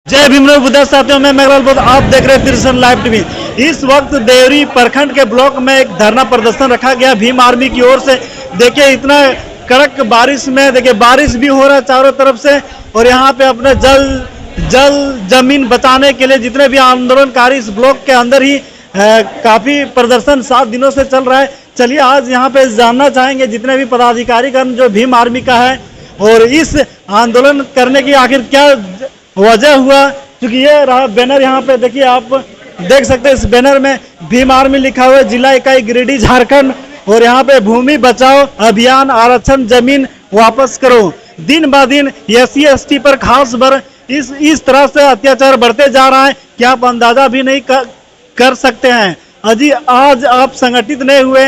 जय भीम बुद्धा साथियों में मेघलाल बुद्ध, आप देख रहे हैं तिरसन लाइव टीवी। इस वक्त देवरी प्रखंड के ब्लॉक में एक धरना प्रदर्शन रखा गया भीम आर्मी की ओर से। देखिए इतना कड़क बारिश में, देखिए बारिश भी हो रहा है चारों तरफ से, और यहाँ पे अपने जल जमीन बचाने के लिए जितने भी आंदोलनकारी इस ब्लॉक के अंदर ही काफी प्रदर्शन 7 दिनों से चल रहा है। चलिए आज यहाँ पे जानना चाहेंगे जितने भी पदाधिकारी जो भीम आर्मी का है, और इस आंदोलन करने की आखिर क्या वजह हुआ। क्योंकि ये रहा बैनर, यहाँ पे देखिए आप देख सकते हैं, इस बैनर में भीम आर्मी लिखा हुआ है, जिला इकाई गिरिडीह झारखंड, और यहाँ पे भूमि बचाओ अभियान, आरक्षण जमीन वापस करो। दिन ब दिन SC ST पर खास बर इस तरह से अत्याचार बढ़ते जा रहा है कि आप अंदाजा भी नहीं कर सकते हैं। अजी आज आप संगठित नहीं हुए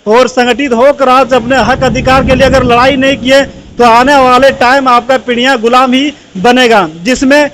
और संगठित होकर आज अपने हक अधिकार के लिए अगर लड़ाई नहीं किए तो आने वाले टाइम आपका पीढ़ियां गुलाम ही बनेगा, जिसमें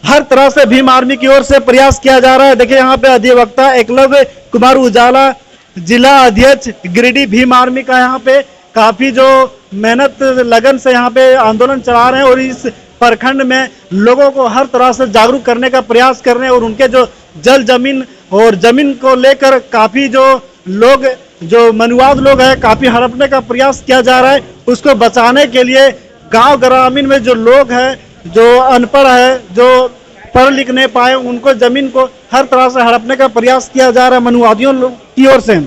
हर तरह से भीम आर्मी की ओर से प्रयास किया जा रहा है। देखिए यहाँ पे अधिवक्ता एकलव्य कुमार उजाला, जिला अध्यक्ष गिरिडीह भीम आर्मी का, यहाँ पे काफी जो मेहनत लगन से यहाँ पे आंदोलन चला रहे हैं और इस प्रखंड में लोगों को हर तरह से जागरूक करने का प्रयास कर रहे हैं, और उनके जो जल जमीन और जमीन को लेकर काफी जो मनुवाद लोग हैं काफी हड़पने का प्रयास किया जा रहा है। उसको बचाने के लिए गांव ग्रामीण में जो लोग हैं, जो अनपढ़ है, जो पढ़ लिख नहीं पाए, उनको जमीन को हर तरह से हड़पने का प्रयास किया जा रहा है मनुवादियों की ओर से।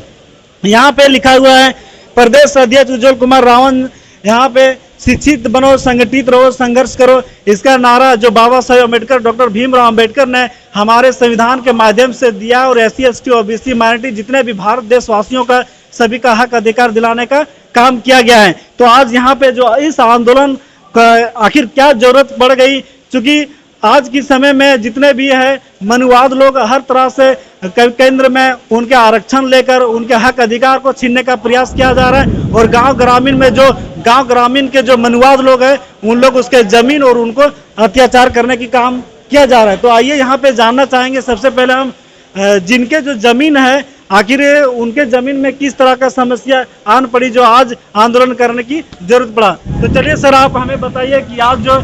यहाँ पे लिखा हुआ है प्रदेश अध्यक्ष उज्जवल कुमार रावण, यहाँ पे शिक्षित बनो, संगठित रहो, संघर्ष करो, इसका नारा जो बाबा साहेब अम्बेडकर, डॉक्टर भीमराव अम्बेडकर ने हमारे संविधान के माध्यम से दिया, और SC ST OBC माइनॉरिटी जितने भी भारत देशवासियों का सभी का हक अधिकार दिलाने का काम किया गया है। तो आज यहाँ पे जो इस आंदोलन का आखिर क्या जरूरत पड़ गई, क्योंकि आज के समय में जितने भी है मनुवाद लोग हर तरह से केंद्र में उनके आरक्षण लेकर उनके हक अधिकार को छीनने का प्रयास किया जा रहा है, और गांव ग्रामीण के जो मनुवाद लोग हैं उन लोग उसके जमीन और उनको अत्याचार करने की काम किया जा रहा है। तो आइए यहाँ पे जानना चाहेंगे सबसे पहले हम जिनके जो जमीन है आखिर उनके जमीन में किस तरह का समस्या आन पड़ी जो आज आंदोलन करने की जरूरत पड़ा। तो चलिए सर आप हमें बताइए कि आज जो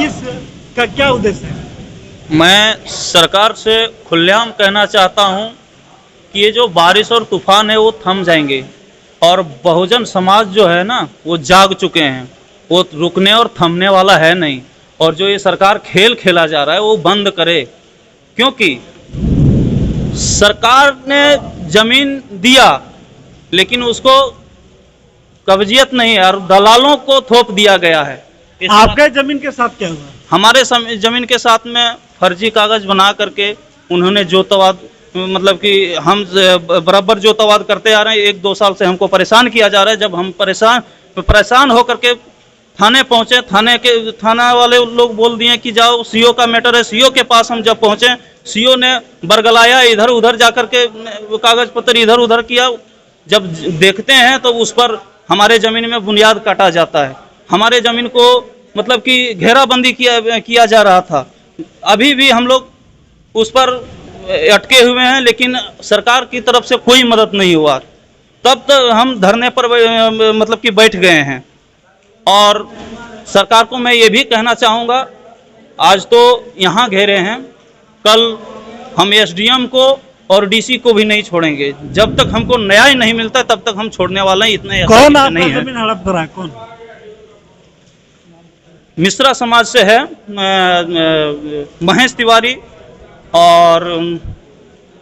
इस का क्या उद्देश्य है। मैं सरकार से खुलेआम कहना चाहता हूं कि ये जो बारिश और तूफान है वो थम जाएंगे, और बहुजन समाज जो है ना वो जाग चुके हैं, वो रुकने और थमने वाला है नहीं। और जो ये सरकार खेल खेला जा रहा है वो बंद करे, क्योंकि सरकार ने जमीन दिया लेकिन उसको कब्जियत नहीं है और दलालों को थोप दिया गया है। आपके जमीन के साथ क्या हुआ? हमारे जमीन के साथ में फर्जी कागज बना करके उन्होंने जोतवाद, मतलब कि हम बराबर जोतवाद करते आ रहे हैं। 1-2 साल से हमको परेशान किया जा रहा है। जब हम परेशान होकर के थाने पहुंचे, थाना वाले लोग बोल दिए कि जाओ CO का मैटर है। CO के पास हम जब पहुंचे, CO ने बरगलाया, इधर उधर जाकर के कागज पत्र इधर उधर किया। जब देखते हैं तो उस पर हमारे ज़मीन में बुनियाद काटा जाता है, हमारे ज़मीन को मतलब कि घेराबंदी किया जा रहा था। अभी भी हम लोग उस पर अटके हुए हैं, लेकिन सरकार की तरफ से कोई मदद नहीं हुआ। तब तक हम धरने पर मतलब कि बैठ गए हैं। और सरकार को मैं ये भी कहना चाहूँगा, आज तो यहाँ घेरे हैं, कल हम SDM को और DC को भी नहीं छोड़ेंगे। जब तक हमको न्याय नहीं मिलता तब तक हम छोड़ने वाले हैं। इतने कौन नहीं है। जमीन हड़प रहा है? कौन? मिश्रा समाज से है महेश तिवारी और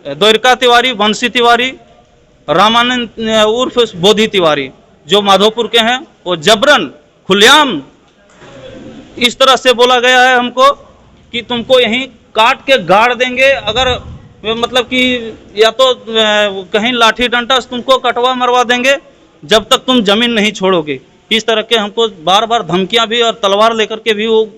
द्वारिका तिवारी, वंशी तिवारी, रामानंद उर्फ बोधी तिवारी, जो माधोपुर के हैं। वो जबरन खुलेआम इस तरह से बोला गया है हमको कि तुमको यहीं काट के गाड़ देंगे, अगर मतलब कि या तो कहीं लाठी डंडा से तुमको कटवा मरवा देंगे जब तक तुम जमीन नहीं छोड़ोगे। इस तरह के हमको बार बार धमकियां भी और तलवार लेकर के भी वो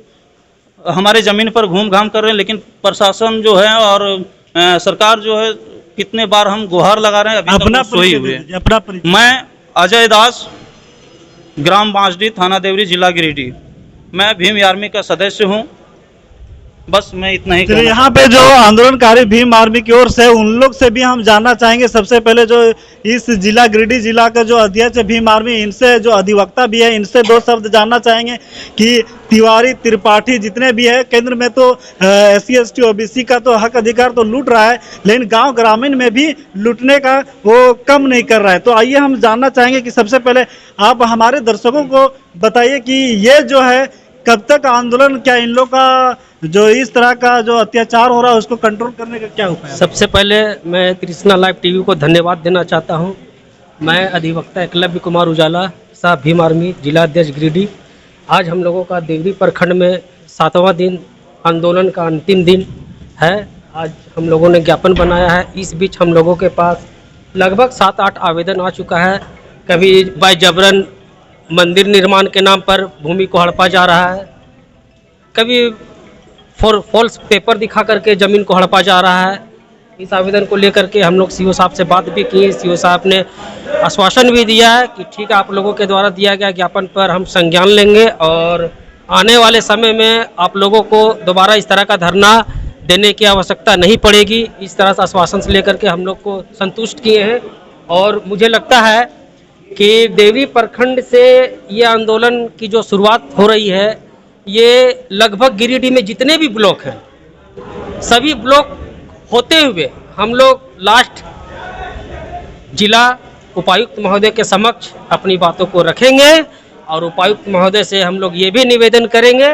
हमारे ज़मीन पर घूम घाम कर रहे हैं। लेकिन प्रशासन जो है और सरकार जो है, कितने बार हम गुहार लगा रहे हैं, अभी तक सोई हुए। मैं अजय दास, ग्राम बांसडीह, थाना देवरी, जिला गिरिडीह। मैं भीम आर्मी का सदस्य हूं। बस मैं इतना ही चलिए, कहना यहाँ पे जो आंदोलनकारी भीम आर्मी की ओर से उन लोग से भी हम जानना चाहेंगे। सबसे पहले जो इस जिला गिरिडीह जिला का जो अध्यक्ष है भीम आर्मी, इनसे जो अधिवक्ता भी है, इनसे दो शब्द जानना चाहेंगे कि तिवारी त्रिपाठी जितने भी है, केंद्र में तो SC ST OBC का तो हक अधिकार तो लूट रहा है, लेकिन गांव ग्रामीण में भी लूटने का वो कम नहीं कर रहा है। तो आइए हम जानना चाहेंगे कि सबसे पहले आप हमारे दर्शकों को बताइए कि ये जो है कब तक आंदोलन, क्या इन लोग का जो इस तरह का जो अत्याचार हो रहा है उसको कंट्रोल करने का क्या उपाय है? सबसे पहले मैं कृष्णा लाइव टीवी को धन्यवाद देना चाहता हूं। मैं अधिवक्ता एकलव्य कुमार उजाला साहब भीम आर्मी जिला अध्यक्ष गिरिडीह। आज हम लोगों का देवरी प्रखंड में 7वां दिन आंदोलन का अंतिम दिन है। आज हम लोगों ने ज्ञापन बनाया है। इस बीच हम लोगों के पास लगभग 7-8 आवेदन आ चुका है। कभी बाय जबरन मंदिर निर्माण के नाम पर भूमि को हड़पा जा रहा है, कभी फॉल्स पेपर दिखा करके ज़मीन को हड़पा जा रहा है। इस आवेदन को लेकर के हम लोग सीओ साहब से बात भी किए। सीओ साहब ने आश्वासन भी दिया है कि ठीक है, आप लोगों के द्वारा दिया गया ज्ञापन पर हम संज्ञान लेंगे और आने वाले समय में आप लोगों को दोबारा इस तरह का धरना देने की आवश्यकता नहीं पड़ेगी। इस तरह से आश्वासन से लेकर के हम लोग को संतुष्ट किए हैं। और मुझे लगता है कि देवरी प्रखंड से ये आंदोलन की जो शुरुआत हो रही है, ये लगभग गिरिडीह में जितने भी ब्लॉक हैं सभी ब्लॉक होते हुए हम लोग लास्ट जिला उपायुक्त महोदय के समक्ष अपनी बातों को रखेंगे और उपायुक्त महोदय से हम लोग ये भी निवेदन करेंगे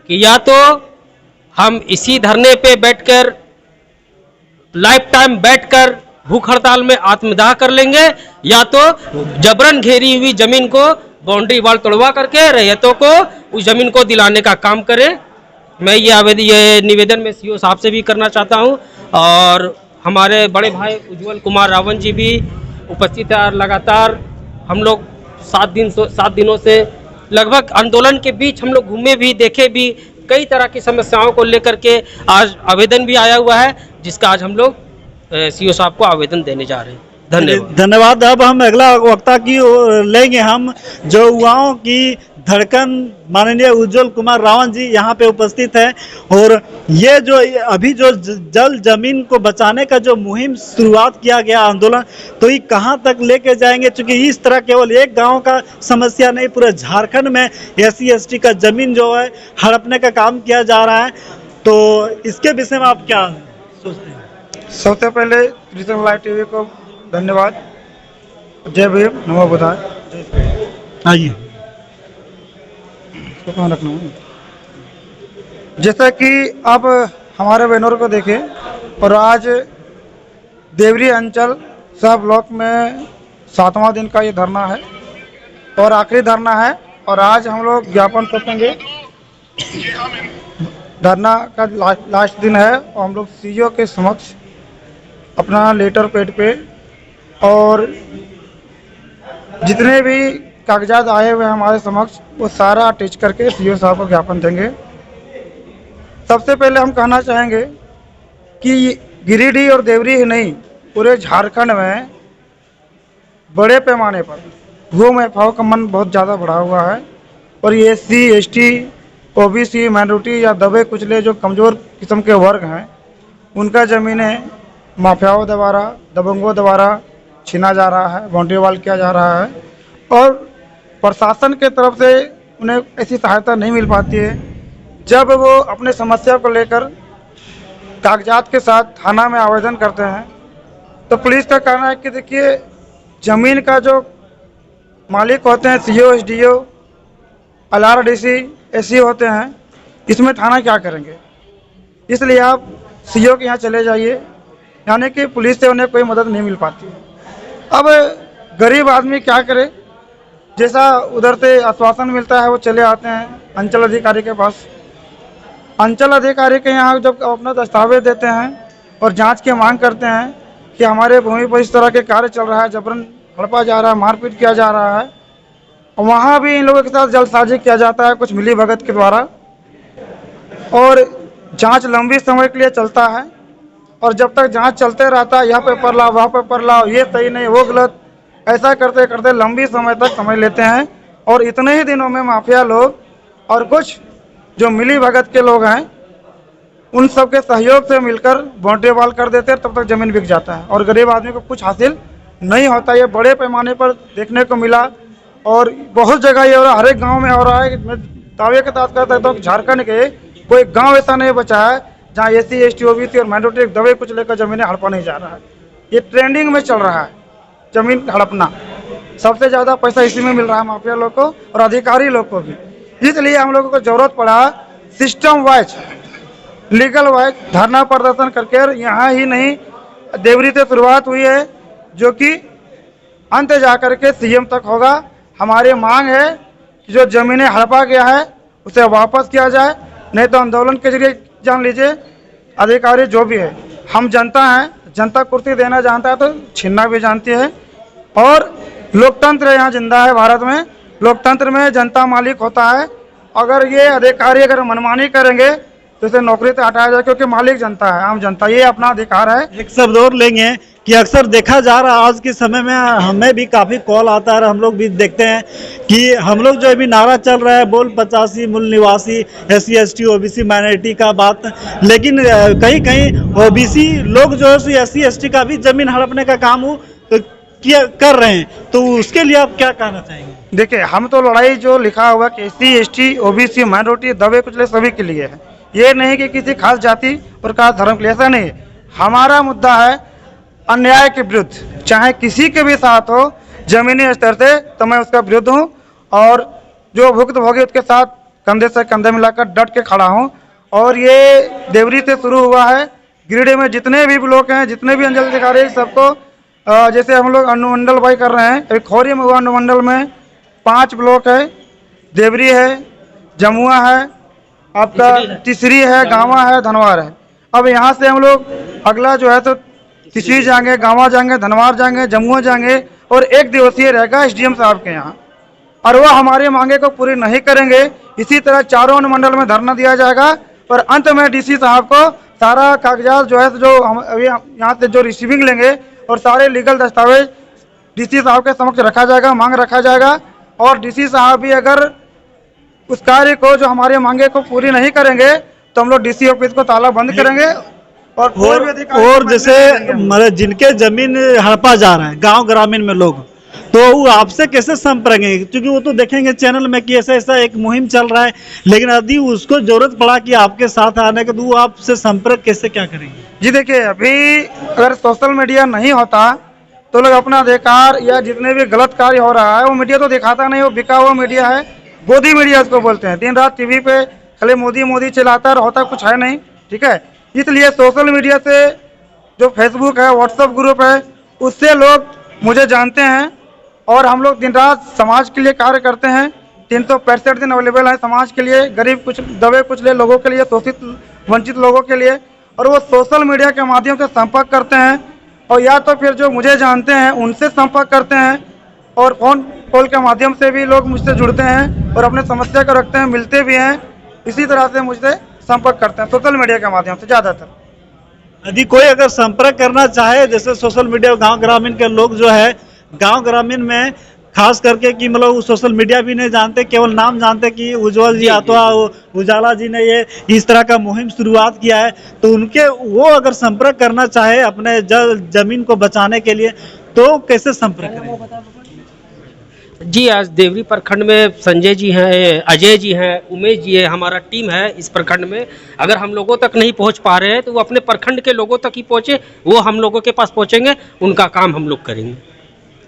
कि या तो हम इसी धरने पे बैठकर लाइफ टाइम बैठकर भूख हड़ताल में आत्मदाह कर लेंगे, या तो जबरन घेरी हुई जमीन को बाउंड्री वाल तोड़वा करके रैयतों को उस जमीन को दिलाने का काम करें। मैं ये निवेदन में सीओ साहब से भी करना चाहता हूं और हमारे बड़े भाई उज्जवल कुमार रावण जी भी उपस्थित है। लगातार हम लोग 7 दिनों से लगभग आंदोलन के बीच हम लोग घूमे भी, देखे भी, कई तरह की समस्याओं को लेकर के आज आवेदन भी आया हुआ है, जिसका आज हम लोग सीओ साहब को आवेदन देने जा रहे हैं। धन्यवाद। अब हम अगला वक्ता की लेंगे, हम जो युवाओं की धड़कन माननीय उज्जवल कुमार रावण जी यहाँ पे उपस्थित हैं। और ये जो अभी जो जल जमीन को बचाने का जो मुहिम शुरुआत किया गया आंदोलन, तो ये कहाँ तक लेके जाएंगे? क्योंकि इस तरह केवल एक गांव का समस्या नहीं, पूरे झारखंड में SC ST का जमीन जो है हड़पने का काम किया जा रहा है। तो इसके विषय में आप क्या सोचते हैं? सबसे पहले कृष्णा लाइव टीवी को धन्यवाद। जय भीम, नमो बुद्धाय। आइए, कहाँ रखना है? जैसा कि आप हमारे बैनर को देखें, और आज देवरी अंचल सब ब्लॉक में 7वां दिन का ये धरना है और आखिरी धरना है। और आज हम लोग ज्ञापन सौंपेंगे। धरना का लास्ट दिन है और हम लोग सीओ के समक्ष अपना लेटर पैड पे और जितने भी कागजात आए हुए हैं हमारे समक्ष, वो सारा अटैच करके सीओ साहब को ज्ञापन देंगे। सबसे पहले हम कहना चाहेंगे कि गिरिडीह और देवरी ही नहीं, पूरे झारखंड में बड़े पैमाने पर भूमि अफवाह का मन बहुत ज़्यादा बढ़ा हुआ है। और ये SC ST OBC माइनॉरिटी या दबे कुचले जो कमज़ोर किस्म के वर्ग हैं, उनका ज़मीनें माफियाओं द्वारा, दबंगों द्वारा छीना जा रहा है, बाउंड्री वाल किया जा रहा है। और प्रशासन के तरफ से उन्हें ऐसी सहायता नहीं मिल पाती है। जब वो अपने समस्या को लेकर कागजात के साथ थाना में आवेदन करते हैं, तो पुलिस का कहना है कि देखिए, ज़मीन का जो मालिक होते हैं CO SDO LR DC SC होते हैं, इसमें थाना क्या करेंगे? इसलिए आप CO के यहाँ चले जाइए, यानी कि पुलिस से उन्हें कोई मदद नहीं मिल पाती। अब गरीब आदमी क्या करे? जैसा उधर से आश्वासन मिलता है वो चले आते हैं अंचल अधिकारी के पास। अंचल अधिकारी के यहाँ जब अपना दस्तावेज देते हैं और जांच की मांग करते हैं कि हमारे भूमि पर इस तरह के कार्य चल रहा है, जबरन हड़पा जा रहा है, मारपीट किया जा रहा है, वहाँ भी इन लोगों के साथ जल्दसाजी किया जाता है कुछ मिली भगत के द्वारा। और जांच लंबी समय के लिए चलता है और जब तक जांच चलते रहता है, यहाँ पेपर लाओ, वहाँ पेपर लाओ, ये सही नहीं, वो गलत, ऐसा करते करते लंबी समय तक समय लेते हैं। और इतने ही दिनों में माफिया लोग और कुछ जो मिली भगत के लोग हैं, उन सब के सहयोग से मिलकर बाउंड्री वॉल कर देते हैं, तब तक ज़मीन बिक जाता है और गरीब आदमी को कुछ हासिल नहीं होता। ये बड़े पैमाने पर देखने को मिला और बहुत जगह ये हो रहा है, हर एक गाँव में हो रहा है। मैं दावे के साथ कहता हूँ झारखंड के कोई गाँव ऐसा नहीं बचा है जहाँ SC ST OBC और माइनॉरिटी दबे कुछ लेकर ज़मीनें हड़पा नहीं जा रहा है। ये ट्रेंडिंग में चल रहा है ज़मीन हड़पना। सबसे ज़्यादा पैसा इसी में मिल रहा है माफिया लोग को और अधिकारी लोग को भी। इसलिए हम लोगों को ज़रूरत पड़ा सिस्टम वाइज, लीगल वाइज धरना प्रदर्शन करके। यहाँ ही नहीं, देवरी से शुरुआत हुई है जो कि अंत जाकर के CM तक होगा। हमारी मांग है कि जो ज़मीनें हड़पा गया है उसे वापस किया जाए, नहीं तो आंदोलन के जरिए जान लीजिए। अधिकारी जो भी है, हम जनता हैं, जनता कुर्सी देना जानता है तो छीनना भी जानती है। और लोकतंत्र यहाँ जिंदा है भारत में। लोकतंत्र में जनता मालिक होता है। अगर ये अधिकारी अगर मनमानी करेंगे तो इसे नौकरी से हटाया जाए, क्योंकि मालिक जनता है, आम जनता, ये अपना अधिकार है। एक शब्द और लेंगे कि अक्सर देखा जा रहा है आज के समय में, हमें भी काफ़ी कॉल आता है, हम लोग भी देखते हैं कि हम लोग जो अभी नारा चल रहा है बोल 85 मूल निवासी SC ST OBC माइनॉरिटी का बात, लेकिन कहीं कहीं OBC लोग जो है SC ST का भी जमीन हड़पने का काम हो तो किया कर रहे हैं, तो उसके लिए आप क्या कहना चाहेंगे? देखिए, हम तो लड़ाई जो लिखा हुआ कि SC ST OBC माइनॉरिटी दबे कुचले सभी के लिए है। ये नहीं कि किसी खास जाति और खास धर्म के लिए, ऐसा नहीं है। हमारा मुद्दा है अन्याय के विरुद्ध, चाहे किसी के भी साथ हो जमीनी स्तर से, तो मैं उसका विरुद्ध हूँ और जो भुक्तभोगी उसके साथ कंधे से कंधे मिलाकर डट के खड़ा हूँ। और ये देवरी से शुरू हुआ है, गिरिडीह में जितने भी ब्लॉक हैं, जितने भी अंचल अधिकारी, सबको जैसे हम लोग अनुमंडल वाई कर रहे हैं। अभी खोरी में हुआ अनुमंडल में 5 ब्लॉक है, देवरी है, जमुआ है, आपका तिसरी है, गांवा है, धनवार है। अब यहाँ से हम लोग अगला जो है तो तिसरी जाएंगे, गांवा जाएंगे, धनवार जाएंगे, जमुआ जाएंगे और 1 दिवसीय रहेगा SDM साहब के यहाँ, और वो हमारी मांगे को पूरी नहीं करेंगे। इसी तरह चारों अनुमंडल में धरना दिया जाएगा और अंत में DC साहब को सारा कागजात जो है जो हम अभी यहाँ से जो रिसीविंग लेंगे और सारे लीगल दस्तावेज DC साहब के समक्ष रखा जाएगा, मांग रखा जाएगा। और DC साहब भी अगर उस कार्य को जो हमारे मांगे को पूरी नहीं करेंगे तो हम लोग DC ऑफिस को ताला बंद करेंगे। और जैसे मतलब जिनके जमीन हड़पा जा रहा है गांव ग्रामीण में लोग, तो वो आपसे कैसे संपर्क करेंगे? क्योंकि वो तो देखेंगे चैनल में कि ऐसा ऐसा एक मुहिम चल रहा है, लेकिन यदि उसको जरूरत पड़ा कि आपके साथ आने के, तो वो आपसे संपर्क कैसे क्या करेंगे? जी देखिए, अभी अगर सोशल मीडिया नहीं होता तो लोग अपना अधिकार या जितने भी गलत कार्य हो रहा है वो मीडिया तो दिखाता नहीं, वो बिका हुआ मीडिया है, गोदी मीडिया उसको बोलते हैं। दिन रात TV पे खाली मोदी मोदी चलाता है, होता कुछ है नहीं, ठीक है। इसलिए सोशल मीडिया से जो फेसबुक है, व्हाट्सएप ग्रुप है, उससे लोग मुझे जानते हैं और हम लोग दिन रात समाज के लिए कार्य करते हैं। 365 दिन अवेलेबल है समाज के लिए, गरीब कुछ दबे कुचले लोगों के लिए, शोषित वंचित लोगों के लिए। और वो सोशल मीडिया के माध्यम से संपर्क करते हैं और या तो फिर जो मुझे जानते हैं उनसे संपर्क करते हैं और फोन कॉल के माध्यम से भी लोग मुझसे जुड़ते हैं और अपने समस्या को रखते हैं, मिलते भी हैं। इसी तरह से मुझसे संपर्क करते हैं सोशल मीडिया के माध्यम से ज़्यादातर। यदि कोई अगर संपर्क करना चाहे, जैसे सोशल मीडिया गांव ग्रामीण के लोग जो है, गांव ग्रामीण में खास करके कि मतलब सोशल मीडिया भी नहीं जानते, केवल नाम जानते कि उज्जवल जी अथवा उजाला जी ने ये इस तरह का मुहिम शुरुआत किया है, तो उनके वो अगर संपर्क करना चाहे अपने जमीन को बचाने के लिए, तो कैसे संपर्क करें? जी, आज देवरी प्रखंड में संजय जी हैं, अजय जी हैं, उमेश जी है, हमारा टीम है इस प्रखंड में। अगर हम लोगों तक नहीं पहुंच पा रहे हैं तो वो अपने प्रखंड के लोगों तक ही पहुंचे, वो हम लोगों के पास पहुंचेंगे, उनका काम हम लोग करेंगे।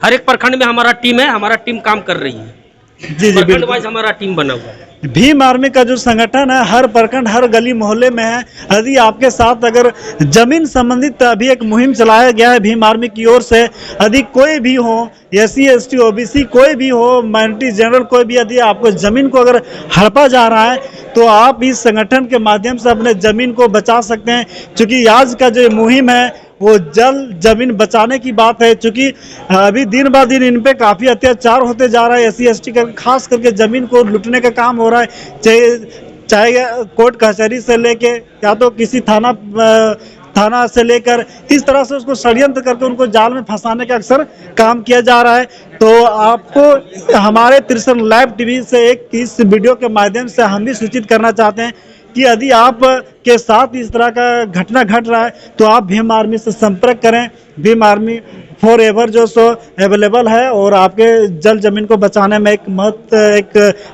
हर एक प्रखंड में हमारा टीम है, हमारा टीम काम कर रही है। जी, प्रखंड वाइज हमारा टीम बना हुआ है। भीम आर्मी का जो संगठन है हर प्रखंड हर गली मोहल्ले में है। यदि आपके साथ अगर जमीन संबंधित अभी एक मुहिम चलाया गया है भीम आर्मी की ओर से, यदि कोई भी हो, SC ST OBC कोई भी हो, माइनॉरिटी जनरल कोई भी, यदि आपको जमीन को अगर हड़पा जा रहा है तो आप इस संगठन के माध्यम से अपने जमीन को बचा सकते हैं। क्योंकि आज का जो मुहिम है वो जमीन बचाने की बात है। चूँकि अभी दिन ब दिन इन पे काफ़ी अत्याचार होते जा रहा है, SC ST का खास करके ज़मीन को लूटने का काम हो रहा है, चाहे कोर्ट कचहरी से लेके या तो किसी थाना से लेकर, इस तरह से उसको षड्यंत्र करके उनको जाल में फंसाने का अक्सर काम किया जा रहा है। तो आपको हमारे 3 लाइव TV से एक इस वीडियो के माध्यम से हम भी सूचित करना चाहते हैं कि यदि आप के साथ इस तरह का घटना घट रहा है तो आप भीम आर्मी से संपर्क करें। भीम आर्मी फॉर एवर जो सो अवेलेबल है और आपके जल जमीन को बचाने में एक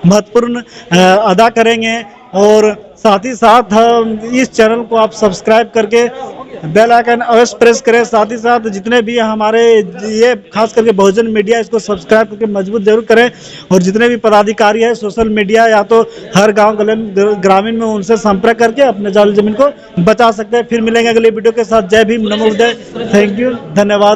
महत्वपूर्ण अदा करेंगे। और साथ ही साथ इस चैनल को आप सब्सक्राइब करके बेल आइकन अवश्य प्रेस करें। साथ ही साथ जितने भी हमारे ये खास करके बहुजन मीडिया इसको सब्सक्राइब करके मजबूत जरूर करें। और जितने भी पदाधिकारी है सोशल मीडिया या तो हर गांव ग्रामीण में उनसे संपर्क करके अपने जल जमीन को बचा सकते हैं। फिर मिलेंगे अगले वीडियो के साथ। जय भीम, नमो बुद्धाय, थैंक यू, धन्यवाद।